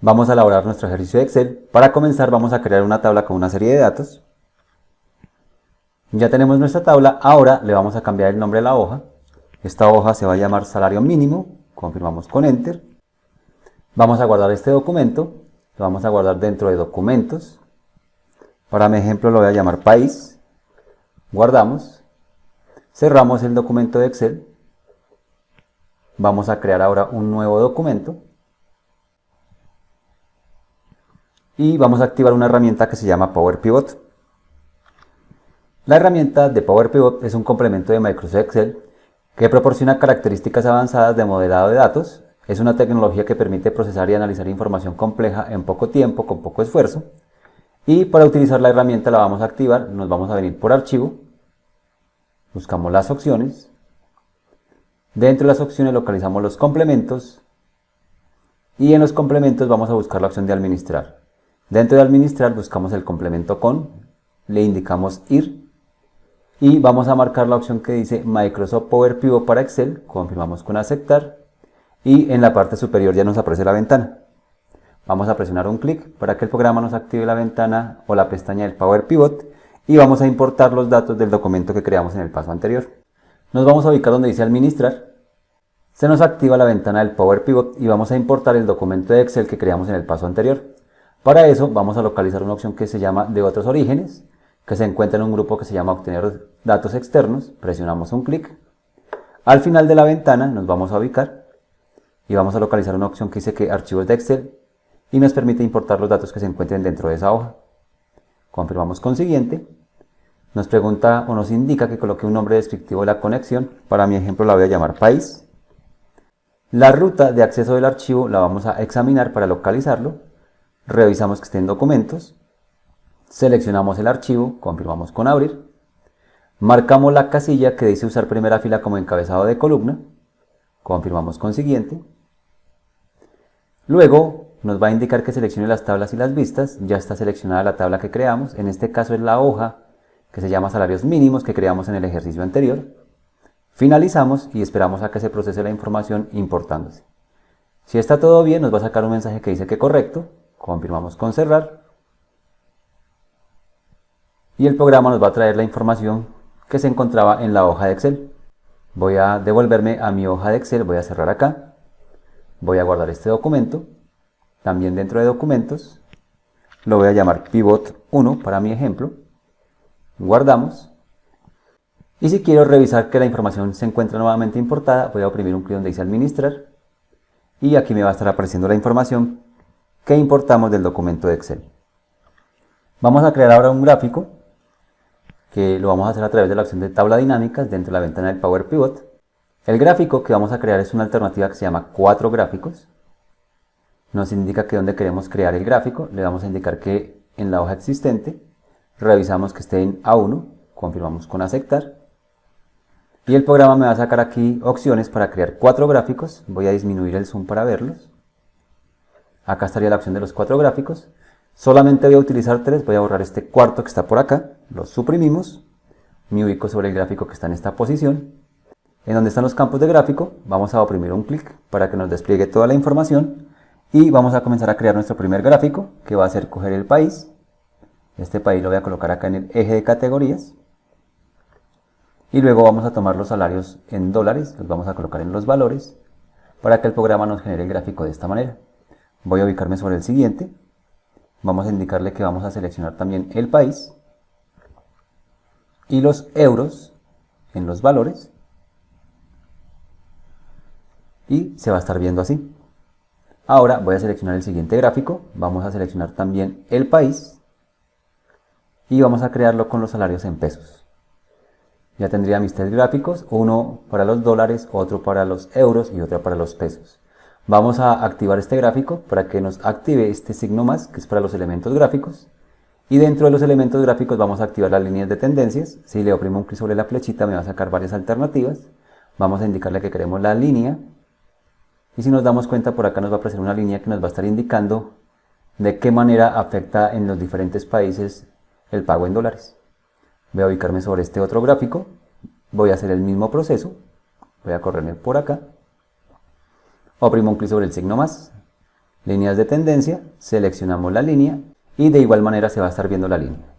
Vamos a elaborar nuestro ejercicio de Excel. Para comenzar vamos a crear una tabla con una serie de datos. Ya tenemos nuestra tabla, ahora le vamos a cambiar el nombre a la hoja. Esta hoja se va a llamar salario mínimo, confirmamos con Enter. Vamos a guardar este documento, lo vamos a guardar dentro de documentos. Para mi ejemplo lo voy a llamar país. Guardamos. Cerramos el documento de Excel. Vamos a crear ahora un nuevo documento. Y vamos a activar una herramienta que se llama Power Pivot. La herramienta de Power Pivot es un complemento de Microsoft Excel que proporciona características avanzadas de modelado de datos. Es una tecnología que permite procesar y analizar información compleja en poco tiempo, con poco esfuerzo. Y para utilizar la herramienta la vamos a activar, nos vamos a venir por archivo, buscamos las opciones, dentro de las opciones localizamos los complementos y en los complementos vamos a buscar la opción de administrar. Dentro de administrar buscamos el complemento con, le indicamos ir y vamos a marcar la opción que dice Microsoft Power Pivot para Excel, confirmamos con aceptar y en la parte superior ya nos aparece la ventana. Vamos a presionar un clic para que el programa nos active la ventana o la pestaña del Power Pivot y vamos a importar los datos del documento que creamos en el paso anterior. Nos vamos a ubicar donde dice administrar, se nos activa la ventana del Power Pivot y vamos a importar el documento de Excel que creamos en el paso anterior. Para eso vamos a localizar una opción que se llama de otros orígenes, que se encuentra en un grupo que se llama obtener datos externos, presionamos un clic. Al final de la ventana nos vamos a ubicar y vamos a localizar una opción que dice que archivos de Excel y nos permite importar los datos que se encuentren dentro de esa hoja. Confirmamos con siguiente, nos pregunta o nos indica que coloque un nombre descriptivo de la conexión, para mi ejemplo la voy a llamar país. La ruta de acceso del archivo la vamos a examinar para localizarlo. Revisamos que esté en documentos, seleccionamos el archivo, confirmamos con abrir, marcamos la casilla que dice usar primera fila como encabezado de columna, confirmamos con siguiente, luego nos va a indicar que seleccione las tablas y las vistas, ya está seleccionada la tabla que creamos, en este caso es la hoja que se llama salarios mínimos que creamos en el ejercicio anterior, finalizamos y esperamos a que se procese la información importándose. Si está todo bien nos va a sacar un mensaje que dice que correcto, confirmamos con cerrar y el programa nos va a traer la información que se encontraba en la hoja de Excel. Voy a devolverme a mi hoja de Excel, voy a cerrar acá, voy a guardar este documento, también dentro de documentos, lo voy a llamar Pivot 1 para mi ejemplo, guardamos y si quiero revisar que la información se encuentra nuevamente importada, voy a oprimir un clic donde dice administrar y aquí me va a estar apareciendo la información que importamos del documento de Excel. Vamos a crear ahora un gráfico que lo vamos a hacer a través de la opción de tabla dinámicas dentro de la ventana del Power Pivot. El gráfico que vamos a crear es una alternativa que se llama cuatro gráficos. Nos indica que donde queremos crear el gráfico, le vamos a indicar que en la hoja existente, revisamos que esté en A1, confirmamos con aceptar. Y el programa me va a sacar aquí opciones para crear cuatro gráficos. Voy a disminuir el zoom para verlos. Acá estaría la opción de los cuatro gráficos. Solamente voy a utilizar tres, voy a borrar este cuarto que está por acá, lo suprimimos, me ubico sobre el gráfico que está en esta posición. En donde están los campos de gráfico, vamos a oprimir un clic para que nos despliegue toda la información y vamos a comenzar a crear nuestro primer gráfico, que va a ser coger el país. Este país lo voy a colocar acá en el eje de categorías. Y luego vamos a tomar los salarios en dólares, los vamos a colocar en los valores, para que el programa nos genere el gráfico de esta manera. Voy a ubicarme sobre el siguiente, vamos a indicarle que vamos a seleccionar también el país y los euros en los valores y se va a estar viendo así. Ahora voy a seleccionar el siguiente gráfico, vamos a seleccionar también el país y vamos a crearlo con los salarios en pesos. Ya tendría mis tres gráficos, uno para los dólares, otro para los euros y otro para los pesos. Vamos a activar este gráfico para que nos active este signo más, que es para los elementos gráficos. Y dentro de los elementos gráficos vamos a activar las líneas de tendencias. Si le oprimo un clic sobre la flechita me va a sacar varias alternativas. Vamos a indicarle que queremos la línea. Y si nos damos cuenta por acá nos va a aparecer una línea que nos va a estar indicando de qué manera afecta en los diferentes países el pago en dólares. Voy a ubicarme sobre este otro gráfico. Voy a hacer el mismo proceso. Voy a correrme por acá. Oprimo un clic sobre el signo más líneas de tendencia, seleccionamos la línea y de igual manera se va a estar viendo la línea.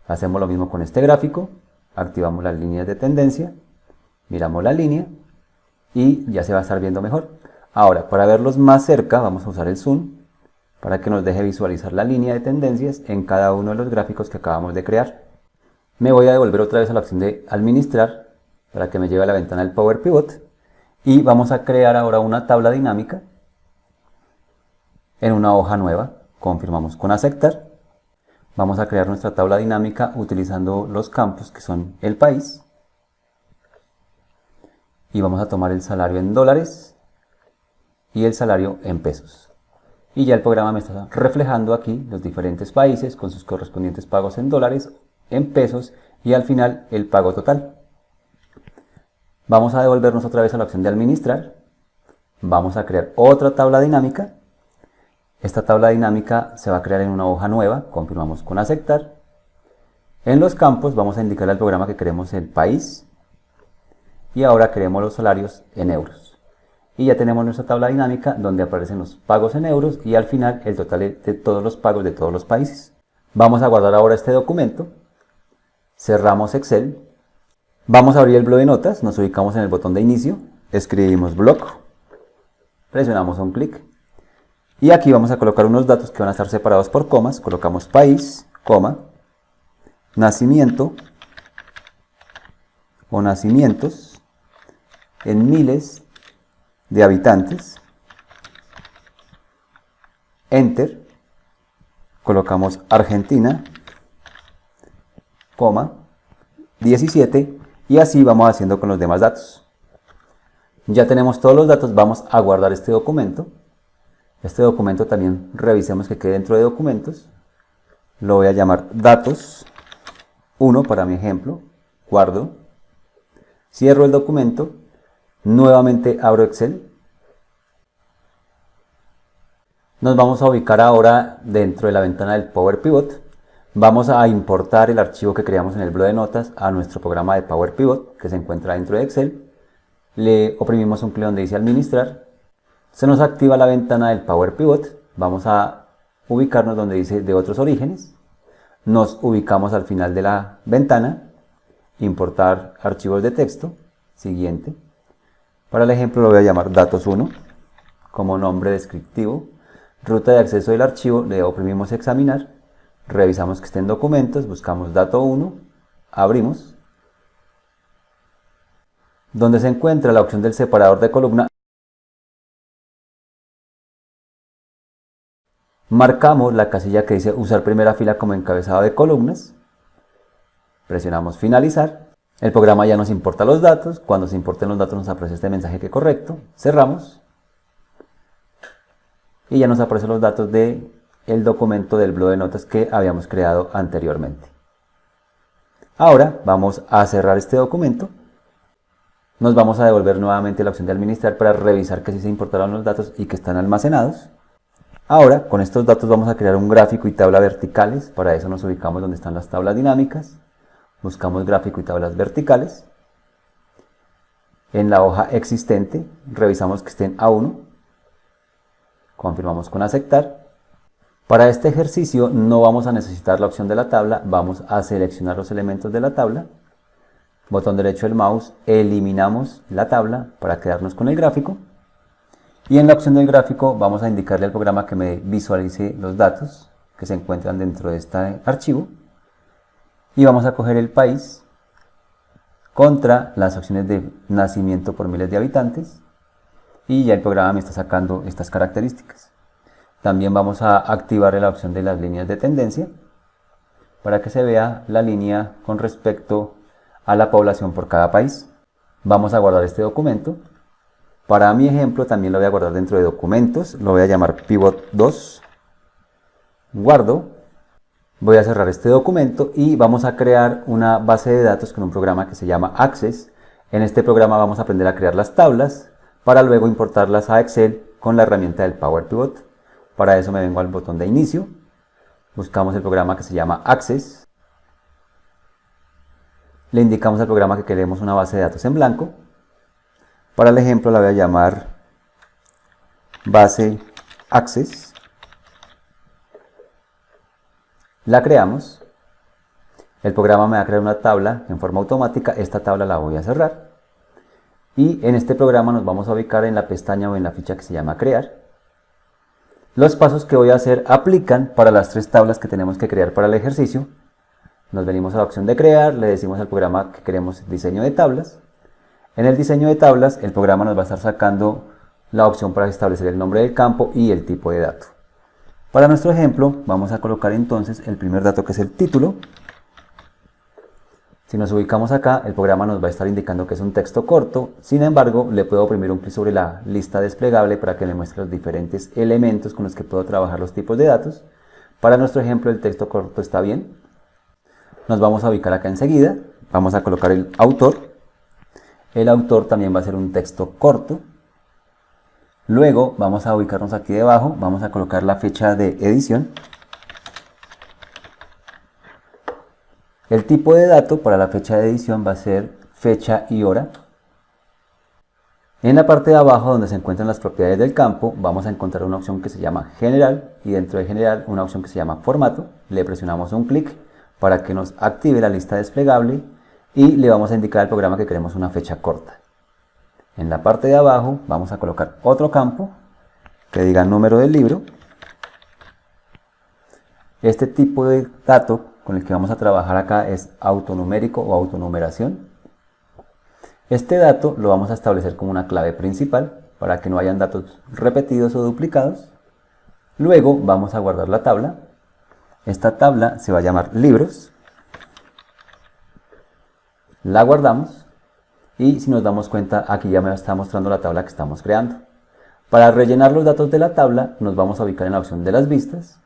Hacemos lo mismo con este gráfico, activamos las líneas de tendencia, miramos la línea y ya se va a estar viendo mejor. Ahora, para verlos más cerca, vamos a usar el zoom para que nos deje visualizar la línea de tendencias en cada uno de los gráficos que acabamos de crear. Me voy a devolver otra vez a la opción de administrar para que me lleve a la ventana del Power Pivot y vamos a crear ahora una tabla dinámica en una hoja nueva. Confirmamos con aceptar. Vamos a crear nuestra tabla dinámica utilizando los campos que son el país y vamos a tomar el salario en dólares y el salario en pesos. Y ya el programa me está reflejando aquí los diferentes países con sus correspondientes pagos en dólares, en pesos y al final el pago total. Vamos a devolvernos otra vez a la opción de administrar. Vamos a crear otra tabla dinámica. Esta tabla dinámica se va a crear en una hoja nueva. Confirmamos con aceptar. En los campos vamos a indicarle al programa que queremos el país y ahora queremos los salarios en euros. Y ya tenemos nuestra tabla dinámica donde aparecen los pagos en euros y al final el total de todos los pagos de todos los países. Vamos a guardar ahora este documento. Cerramos Excel. Vamos a abrir el bloc de notas. Nos ubicamos en el botón de inicio. Escribimos bloc. Presionamos un clic. Y aquí vamos a colocar unos datos que van a estar separados por comas. Colocamos país, coma, nacimiento o nacimientos en miles de habitantes, enter, colocamos Argentina, coma, 17 y así vamos haciendo con los demás datos. Ya tenemos todos los datos, vamos a guardar este documento. Este documento también revisemos que quede dentro de documentos. Lo voy a llamar datos 1 para mi ejemplo, guardo, cierro el documento. Nuevamente abro Excel. Nos vamos a ubicar ahora dentro de la ventana del Power Pivot. Vamos a importar el archivo que creamos en el bloc de notas a nuestro programa de Power Pivot que se encuentra dentro de Excel. Le oprimimos un clic donde dice administrar. Se nos activa la ventana del Power Pivot. Vamos a ubicarnos donde dice de otros orígenes. Nos ubicamos al final de la ventana. Importar archivos de texto. Siguiente. Para el ejemplo lo voy a llamar datos 1 como nombre descriptivo. Ruta de acceso del archivo, le oprimimos examinar, revisamos que esté en documentos, buscamos dato 1, abrimos. Donde se encuentra la opción del separador de columna, marcamos la casilla que dice usar primera fila como encabezado de columnas, presionamos finalizar. El programa ya nos importa los datos. Cuando se importen los datos nos aparece este mensaje que correcto. Cerramos. Y ya nos aparecen los datos del documento del bloc de notas que habíamos creado anteriormente. Ahora vamos a cerrar este documento. Nos vamos a devolver nuevamente a la opción de administrar para revisar que sí se importaron los datos y que están almacenados. Ahora con estos datos vamos a crear un gráfico y tabla verticales. Para eso nos ubicamos donde están las tablas dinámicas. Buscamos gráfico y tablas verticales. En la hoja existente revisamos que estén A1. Confirmamos con aceptar. Para este ejercicio no vamos a necesitar la opción de la tabla. Vamos a seleccionar los elementos de la tabla. Botón derecho del mouse. Eliminamos la tabla para quedarnos con el gráfico. Y en la opción del gráfico vamos a indicarle al programa que me visualice los datos que se encuentran dentro de este archivo. Y vamos a coger el país contra las opciones de nacimiento por miles de habitantes y ya el programa me está sacando estas características. También vamos a activar la opción de las líneas de tendencia para que se vea la línea con respecto a la población por cada país. Vamos a guardar este documento. Para mi ejemplo también lo voy a guardar dentro de documentos, lo voy a llamar Pivot 2, guardo. Voy a cerrar este documento y vamos a crear una base de datos con un programa que se llama Access. En este programa vamos a aprender a crear las tablas para luego importarlas a Excel con la herramienta del Power Pivot. Para eso me vengo al botón de inicio, buscamos el programa que se llama Access, le indicamos al programa que queremos una base de datos en blanco. Para el ejemplo la voy a llamar base Access. La creamos. El programa me va a crear una tabla en forma automática. Esta tabla la voy a cerrar. Y en este programa nos vamos a ubicar en la pestaña o en la ficha que se llama Crear. Los pasos que voy a hacer aplican para las 3 tablas que tenemos que crear para el ejercicio. Nos venimos a la opción de Crear, le decimos al programa que queremos diseño de tablas. En el diseño de tablas, el programa nos va a estar sacando la opción para establecer el nombre del campo y el tipo de dato. Para nuestro ejemplo, vamos a colocar entonces el primer dato, que es el título. Si nos ubicamos acá, el programa nos va a estar indicando que es un texto corto. Sin embargo, le puedo oprimir un clic sobre la lista desplegable para que me muestre los diferentes elementos con los que puedo trabajar los tipos de datos. Para nuestro ejemplo, el texto corto está bien. Nos vamos a ubicar acá enseguida. Vamos a colocar el autor. El autor también va a ser un texto corto. Luego vamos a ubicarnos aquí debajo, vamos a colocar la fecha de edición. El tipo de dato para la fecha de edición va a ser fecha y hora. En la parte de abajo, donde se encuentran las propiedades del campo, vamos a encontrar una opción que se llama General y dentro de General una opción que se llama Formato. Le presionamos un clic para que nos active la lista desplegable y le vamos a indicar al programa que queremos una fecha corta. En la parte de abajo vamos a colocar otro campo que diga número del libro. Este tipo de dato con el que vamos a trabajar acá es autonumérico o autonumeración. Este dato lo vamos a establecer como una clave principal para que no hayan datos repetidos o duplicados. Luego vamos a guardar la tabla. Esta tabla se va a llamar libros. La guardamos. Y si nos damos cuenta, aquí ya me está mostrando la tabla que estamos creando. Para rellenar los datos de la tabla, nos vamos a ubicar en la opción de las vistas.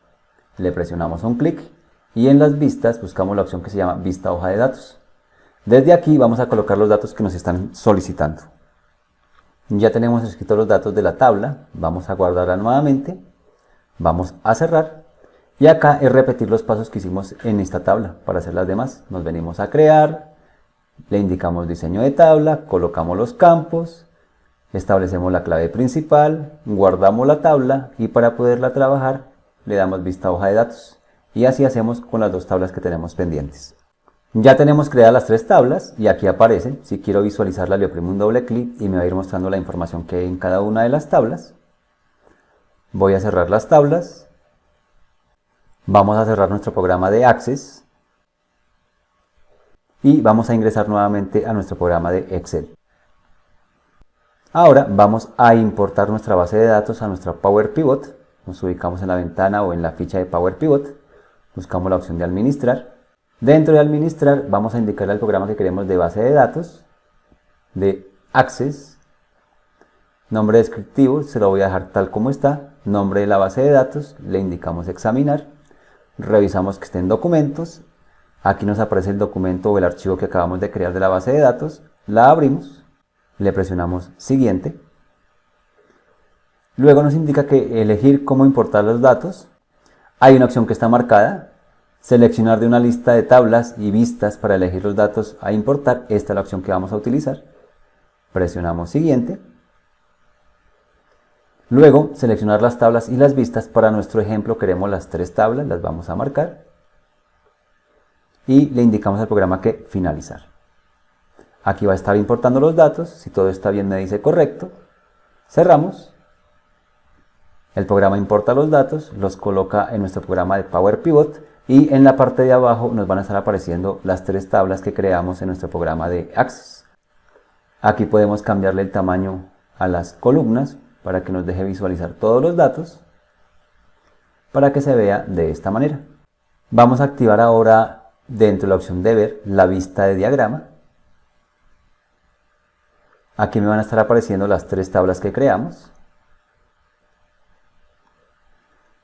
Le presionamos un clic y en las vistas buscamos la opción que se llama Vista hoja de datos. Desde aquí vamos a colocar los datos que nos están solicitando. Ya tenemos escritos los datos de la tabla. Vamos a guardarla nuevamente. Vamos a cerrar. Y acá es repetir los pasos que hicimos en esta tabla para hacer las demás. Nos venimos a crear. Le indicamos diseño de tabla, colocamos los campos, establecemos la clave principal, guardamos la tabla y para poderla trabajar le damos vista hoja de datos. Y así hacemos con las 2 tablas que tenemos pendientes. Ya tenemos creadas las 3 tablas y aquí aparecen. Si quiero visualizarla, le oprimo un doble clic y me va a ir mostrando la información que hay en cada una de las tablas. Voy a cerrar las tablas. Vamos a cerrar nuestro programa de Access. Y vamos a ingresar nuevamente a nuestro programa de Excel. Ahora vamos a importar nuestra base de datos a nuestra Power Pivot. Nos ubicamos en la ventana o en la ficha de Power Pivot. Buscamos la opción de administrar. Dentro de administrar vamos a indicarle al programa que queremos de base de datos, de Access. Nombre descriptivo se lo voy a dejar tal como está. Nombre de la base de datos, le indicamos examinar. Revisamos que esté en documentos. Aquí nos aparece el documento o el archivo que acabamos de crear de la base de datos. La abrimos, le presionamos siguiente. Luego nos indica que elegir cómo importar los datos. Hay una opción que está marcada. Seleccionar de una lista de tablas y vistas para elegir los datos a importar. Esta es la opción que vamos a utilizar. Presionamos siguiente. Luego seleccionar las tablas y las vistas. Para nuestro ejemplo queremos las 3 tablas, las vamos a marcar. Y le indicamos al programa que finalizar. Aquí va a estar importando los datos. Si todo está bien me dice correcto. Cerramos. El programa importa los datos, los coloca en nuestro programa de Power Pivot y en la parte de abajo nos van a estar apareciendo las 3 tablas que creamos en nuestro programa de Access. Aquí podemos cambiarle el tamaño a las columnas para que nos deje visualizar todos los datos para que se vea de esta manera. Vamos a activar ahora dentro de la opción de ver la vista de diagrama. Aquí me van a estar apareciendo las 3 tablas que creamos.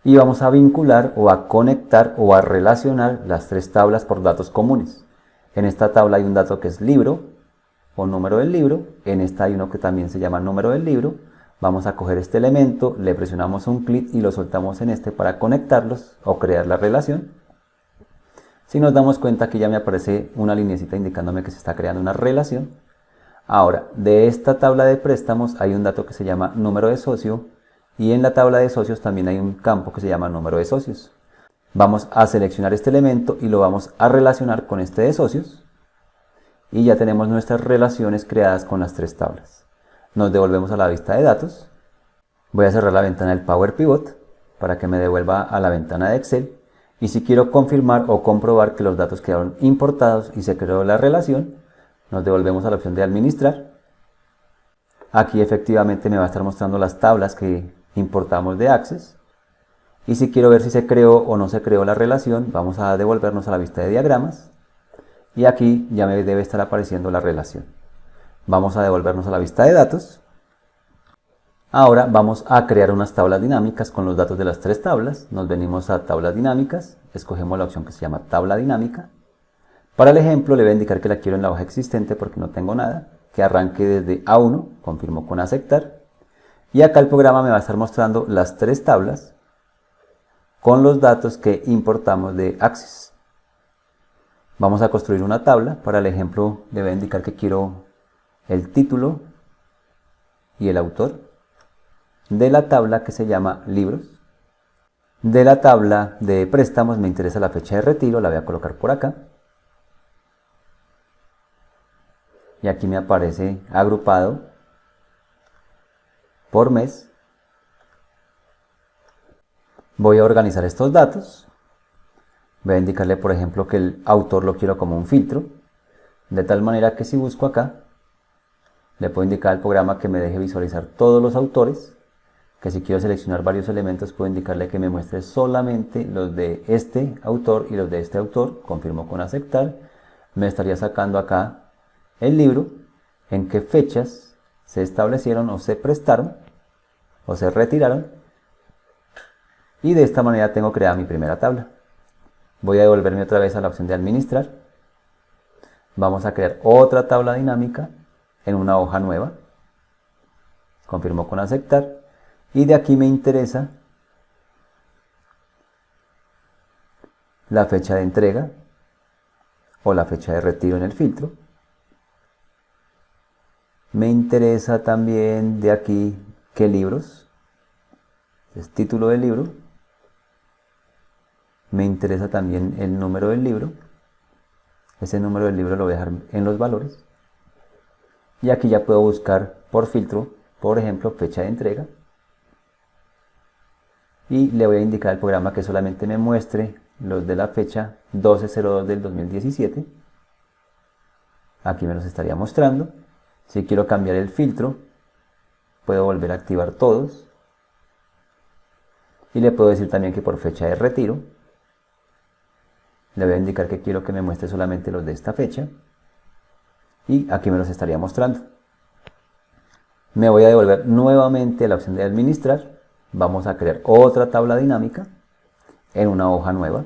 Y vamos a vincular o a conectar o a relacionar las 3 tablas por datos comunes. En esta tabla hay un dato que es libro o número del libro. En esta hay uno que también se llama número del libro. Vamos a coger este elemento, le presionamos un clic y lo soltamos en este para conectarlos o crear la relación. Si nos damos cuenta que ya me aparece una linecita indicándome que se está creando una relación. Ahora, de esta tabla de préstamos hay un dato que se llama número de socio y en la tabla de socios también hay un campo que se llama número de socios. Vamos a seleccionar este elemento y lo vamos a relacionar con este de socios y ya tenemos nuestras relaciones creadas con las tres tablas. Nos devolvemos a la vista de datos. Voy a cerrar la ventana del Power Pivot para que me devuelva a la ventana de Excel. Y si quiero confirmar o comprobar que los datos quedaron importados y se creó la relación, nos devolvemos a la opción de administrar. Aquí efectivamente me va a estar mostrando las tablas que importamos de Access. Y si quiero ver si se creó o no se creó la relación, vamos a devolvernos a la vista de diagramas. Y aquí ya me debe estar apareciendo la relación. Vamos a devolvernos a la vista de datos. Ahora vamos a crear unas tablas dinámicas con los datos de las tres tablas. Nos venimos a tablas dinámicas, escogemos la opción que se llama tabla dinámica. Para el ejemplo le voy a indicar que la quiero en la hoja existente porque no tengo nada, que arranque desde A1, confirmo con aceptar. Y acá el programa me va a estar mostrando las tres tablas con los datos que importamos de Access. Vamos a construir una tabla. Para el ejemplo le voy a indicar que quiero el título y el autor de la tabla que se llama libros. De la tabla de préstamos me interesa la fecha de retiro, la voy a colocar por acá. Y aquí me aparece agrupado por mes. Voy a organizar estos datos. Voy a indicarle, por ejemplo, que el autor lo quiero como un filtro, de tal manera que si busco acá, le puedo indicar al programa que me deje visualizar todos los autores, que si quiero seleccionar varios elementos puedo indicarle que me muestre solamente los de este autor y los de este autor, confirmo con aceptar. Me estaría sacando acá el libro, en qué fechas se establecieron o se prestaron o se retiraron, y de esta manera tengo creada mi primera tabla. Voy a devolverme otra vez a la opción de administrar. Vamos a crear otra tabla dinámica en una hoja nueva, confirmo con aceptar, y de aquí me interesa la fecha de entrega o la fecha de retiro en el filtro. Me interesa también de aquí qué libros, es título del libro. Me interesa también el número del libro. Ese número del libro lo voy a dejar en los valores. Y aquí ya puedo buscar por filtro, por ejemplo, fecha de entrega. Y le voy a indicar al programa que solamente me muestre los de la fecha 12/02 del 2017. Aquí me los estaría mostrando. Si quiero cambiar el filtro, puedo volver a activar todos. Y le puedo decir también que por fecha de retiro, le voy a indicar que quiero que me muestre solamente los de esta fecha. Y aquí me los estaría mostrando. Me voy a devolver nuevamente a la opción de administrar. Vamos a crear otra tabla dinámica en una hoja nueva.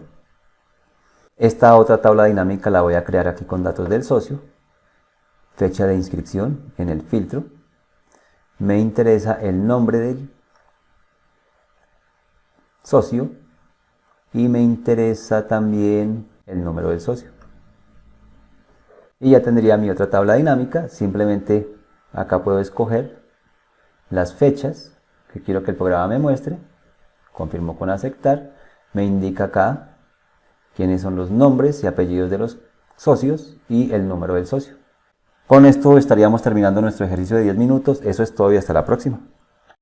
Esta otra tabla dinámica la voy a crear aquí con datos del socio. Fecha de inscripción en el filtro. Me interesa el nombre del socio y me interesa también el número del socio. Y ya tendría mi otra tabla dinámica. Simplemente acá puedo escoger las fechas que quiero que el programa me muestre, confirmo con aceptar, me indica acá quiénes son los nombres y apellidos de los socios y el número del socio. Con esto estaríamos terminando nuestro ejercicio de 10 minutos. Eso es todo y hasta la próxima.